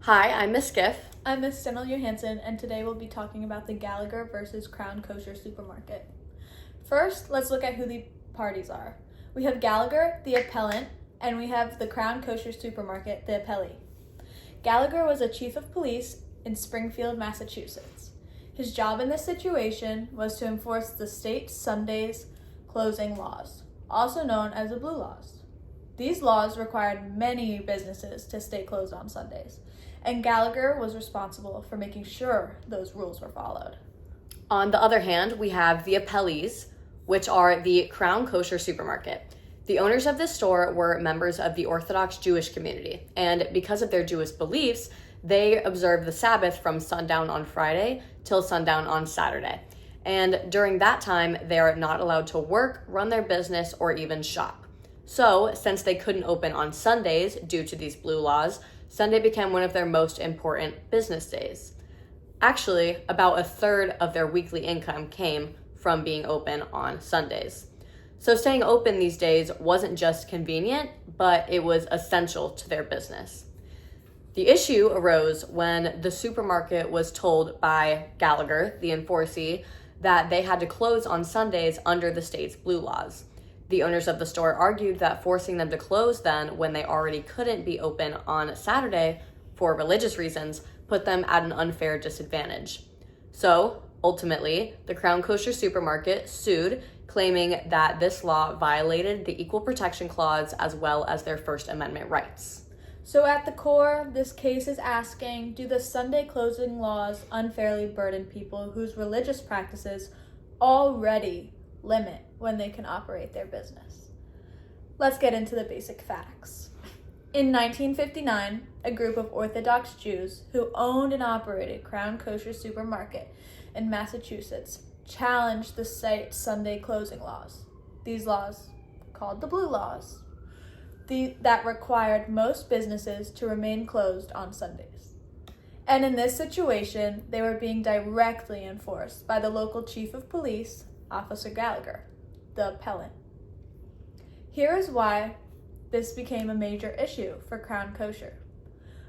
Hi, I'm Miss Skiff. I'm Miss Stemmel Johansson, and today we'll be talking about the Gallagher versus Crown Kosher supermarket. First, let's look at who the parties are. We have Gallagher, the appellant, and we have the Crown Kosher supermarket, the appellee. Gallagher was a chief of police in Springfield, Massachusetts. His job in this situation was to enforce the state's Sundays closing laws, also known as the Blue Laws. These laws required many businesses to stay closed on Sundays, and Gallagher was responsible for making sure those rules were followed. On the other hand, we have the appellees, which are the Crown Kosher supermarket. The owners of this store were members of the Orthodox Jewish community, and because of their Jewish beliefs, they observe the Sabbath from sundown on Friday till sundown on Saturday. And during that time, they are not allowed to work, run their business, or even shop. So, since they couldn't open on Sundays due to these blue laws, Sunday became one of their most important business days. Actually, about a third of their weekly income came from being open on Sundays. So staying open these days wasn't just convenient, but it was essential to their business. The issue arose when the supermarket was told by Gallagher, the enforcee, that they had to close on Sundays under the state's blue laws. The owners of the store argued that forcing them to close then when they already couldn't be open on Saturday for religious reasons put them at an unfair disadvantage. So, ultimately, the Crown Kosher supermarket sued, claiming that this law violated the Equal Protection Clause as well as their First Amendment rights. So at the core, this case is asking, do the Sunday closing laws unfairly burden people whose religious practices already limit when they can operate their business? Let's get into the basic facts. In 1959, a group of Orthodox Jews who owned and operated Crown Kosher supermarket in Massachusetts challenged the state's Sunday closing laws. These laws, called the Blue Laws, that required most businesses to remain closed on Sundays. And in this situation, they were being directly enforced by the local chief of police, Officer Gallagher, the appellant. Here is why this became a major issue for Crown Kosher.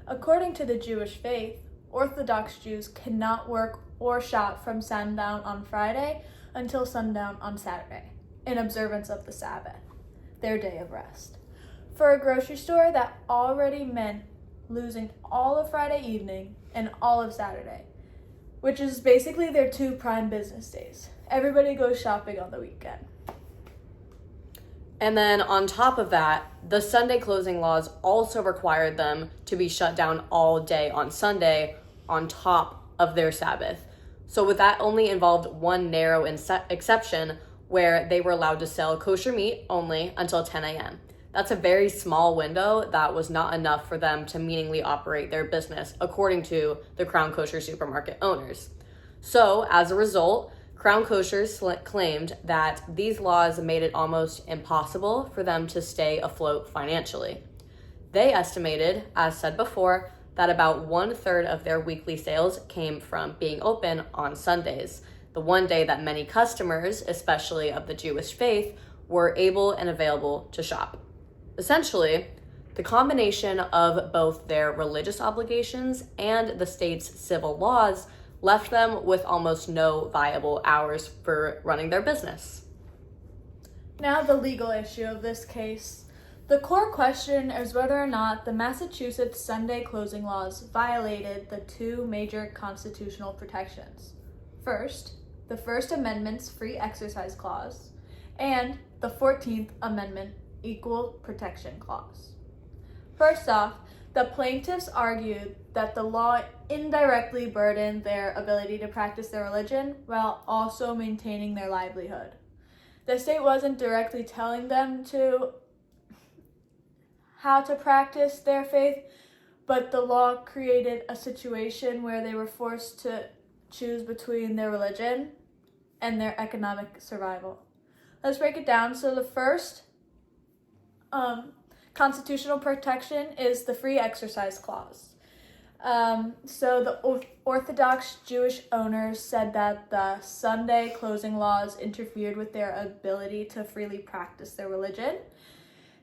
According to the Jewish faith, Orthodox Jews cannot work or shop from sundown on Friday until sundown on Saturday, in observance of the Sabbath, their day of rest. For a grocery store, that already meant losing all of Friday evening and all of Saturday, which is basically their two prime business days. Everybody goes shopping on the weekend. And then on top of that, the Sunday closing laws also required them to be shut down all day on Sunday on top of their Sabbath. So with that only involved one narrow exception where they were allowed to sell kosher meat only until 10 a.m. That's a very small window that was not enough for them to meaningfully operate their business, according to the Crown Kosher supermarket owners. So as a result, Crown Kosher claimed that these laws made it almost impossible for them to stay afloat financially. They estimated, as said before, that about 1/3 of their weekly sales came from being open on Sundays, the one day that many customers, especially of the Jewish faith, were able and available to shop. Essentially, the combination of both their religious obligations and the state's civil laws left them with almost no viable hours for running their business. Now the legal issue of this case. The core question is whether or not the Massachusetts Sunday closing laws violated the two major constitutional protections. First, the First Amendment's Free Exercise Clause, and the 14th Amendment Equal Protection Clause. First off, the plaintiffs argued that the law indirectly burdened their ability to practice their religion while also maintaining their livelihood. The state wasn't directly telling them how to practice their faith, but the law created a situation where they were forced to choose between their religion and their economic survival. Let's break it down. So the first constitutional protection is the Free Exercise Clause. So the Orthodox Jewish owners said that the Sunday closing laws interfered with their ability to freely practice their religion.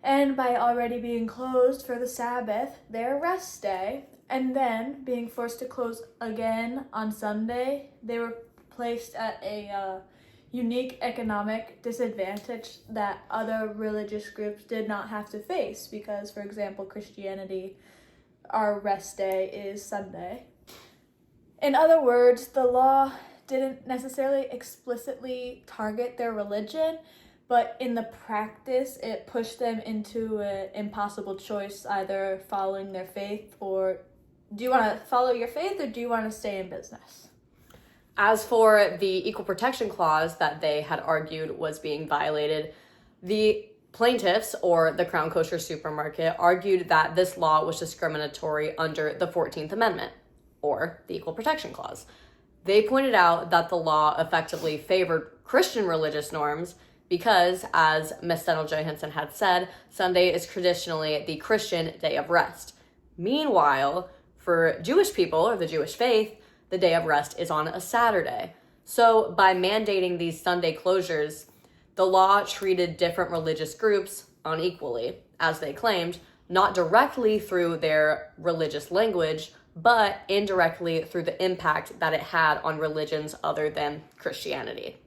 And by already being closed for the Sabbath, their rest day, And then, being forced to close again on Sunday, they were placed at a unique economic disadvantage that other religious groups did not have to face because, for example, Christianity, our rest day is Sunday. In other words, the law didn't necessarily explicitly target their religion, but in the practice, it pushed them into an impossible choice, either following their faith or do you want to follow your faith or do you want to stay in business? As for the Equal Protection Clause that they had argued was being violated, the plaintiffs, or the Crown Kosher Supermarket, argued that this law was discriminatory under the 14th Amendment, or the Equal Protection Clause. They pointed out that the law effectively favored Christian religious norms because, as Ms. Stennel-Johansson had said, Sunday is traditionally the Christian day of rest. Meanwhile, for Jewish people, or the Jewish faith, the day of rest is on a Saturday. So by mandating these Sunday closures, the law treated different religious groups unequally, as they claimed, not directly through their religious language, but indirectly through the impact that it had on religions other than Christianity.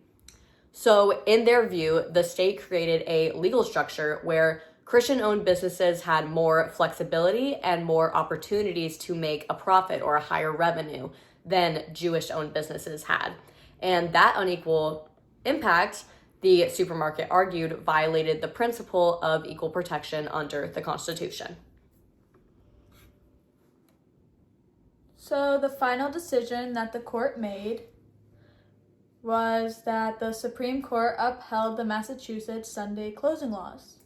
So in their view, the state created a legal structure where Christian-owned businesses had more flexibility and more opportunities to make a profit or a higher revenue than Jewish-owned businesses had. And that unequal impact, the supermarket argued, violated the principle of equal protection under the Constitution. So the final decision that the court made was that the Supreme Court upheld the Massachusetts Sunday closing laws.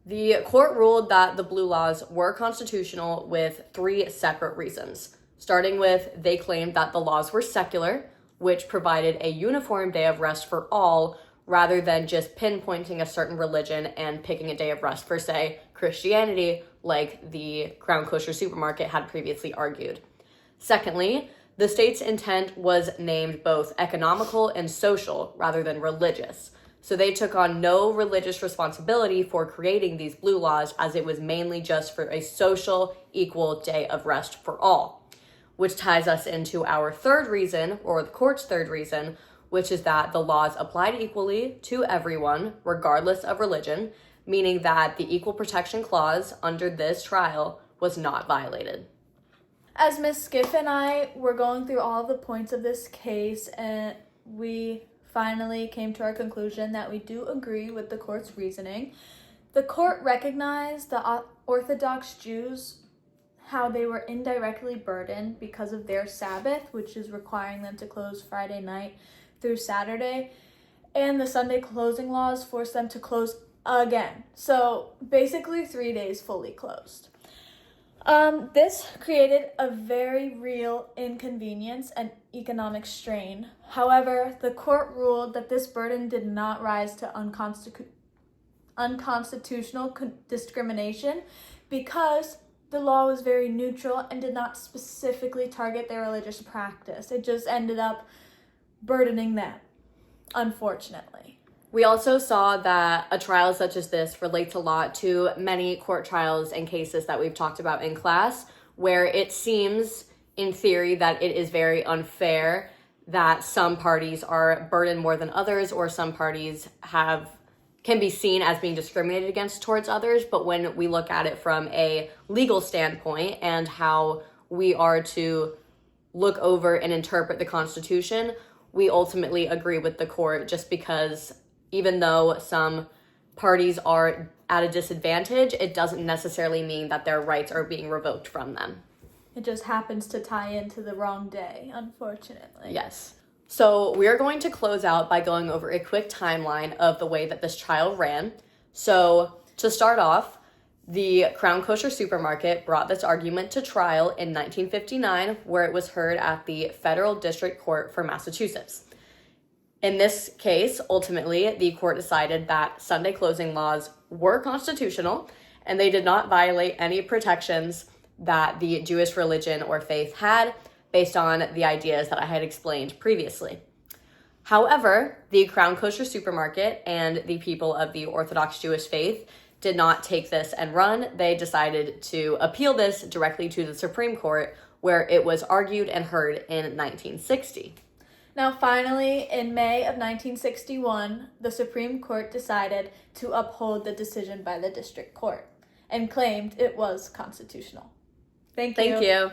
The court ruled that the blue laws were constitutional with 3 separate reasons. Starting with, they claimed that the laws were secular, which provided a uniform day of rest for all, rather than just pinpointing a certain religion and picking a day of rest for, say, Christianity, like the Crown Kosher Supermarket had previously argued. Secondly, the state's intent was named both economical and social, rather than religious. So they took on no religious responsibility for creating these blue laws, as it was mainly just for a social, equal day of rest for all. Which ties us into our third reason, or the court's third reason, which is that the laws applied equally to everyone, regardless of religion, meaning that the Equal Protection Clause under this trial was not violated. As Ms. Skiff and I were going through all the points of this case, and we finally came to our conclusion that we do agree with the court's reasoning. The court recognized the Orthodox Jews, how they were indirectly burdened because of their Sabbath, which is requiring them to close Friday night through Saturday, and the Sunday closing laws forced them to close again. So basically 3 days fully closed. This created a very real inconvenience and economic strain. However, the court ruled that this burden did not rise to unconstitutional discrimination because the law was very neutral and did not specifically target their religious practice. It just ended up burdening them, unfortunately. We also saw that a trial such as this relates a lot to many court trials and cases that we've talked about in class, where it seems, in theory, that it is very unfair that some parties are burdened more than others, or some parties can be seen as being discriminated against towards others. But when we look at it from a legal standpoint and how we are to look over and interpret the Constitution, we ultimately agree with the court, just because even though some parties are at a disadvantage, it doesn't necessarily mean that their rights are being revoked from them. It just happens to tie into the wrong day, unfortunately. Yes. So we are going to close out by going over a quick timeline of the way that this trial ran. So to start off, the Crown Kosher Supermarket brought this argument to trial in 1959, where it was heard at the Federal District Court for Massachusetts. In this case, ultimately, the court decided that Sunday closing laws were constitutional, and they did not violate any protections that the Jewish religion or faith had, based on the ideas that I had explained previously. However, the Crown Kosher Supermarket and the people of the Orthodox Jewish faith did not take this and run. They decided to appeal this directly to the Supreme Court, where it was argued and heard in 1960. Now, finally, in May of 1961, the Supreme Court decided to uphold the decision by the district court and claimed it was constitutional. Thank you. Thank you.